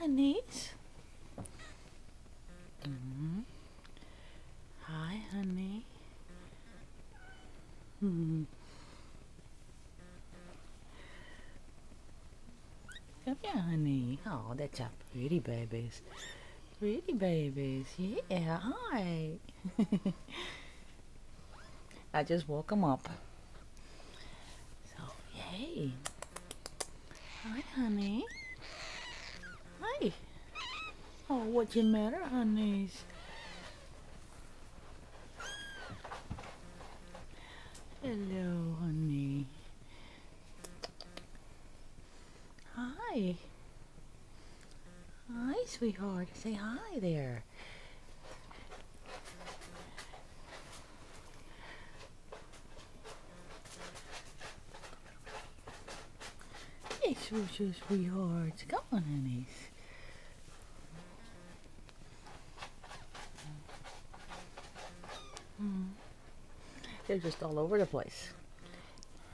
honeys. Hi, honey. Come here, honey. Oh, that's a pretty babies. Pretty babies. Yeah, hi. I just woke them up. So, yay. Hi, honey. Hi. Oh, what's the matter, honeys? Hello, honey. Hi. Hi, sweetheart. Say hi there. Hey, sweethearts. Come on, honeys. They're just all over the place.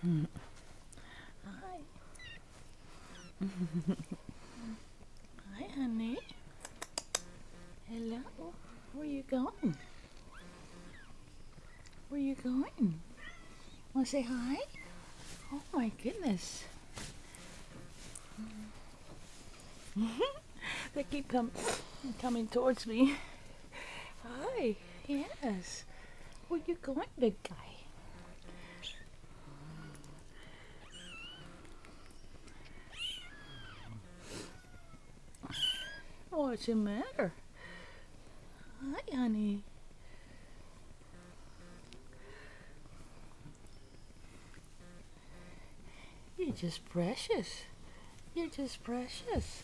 Hi. Hi, honey. Hello. Where you going? Where you going? Want to say hi? Oh my goodness. They keep coming towards me. Hi. Yes. Where you going, big guy? What's the matter? Hi, honey. You're just precious. You're just precious.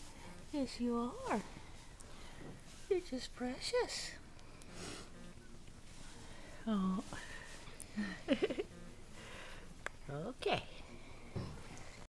Yes, you are. You're just precious. Oh. Okay.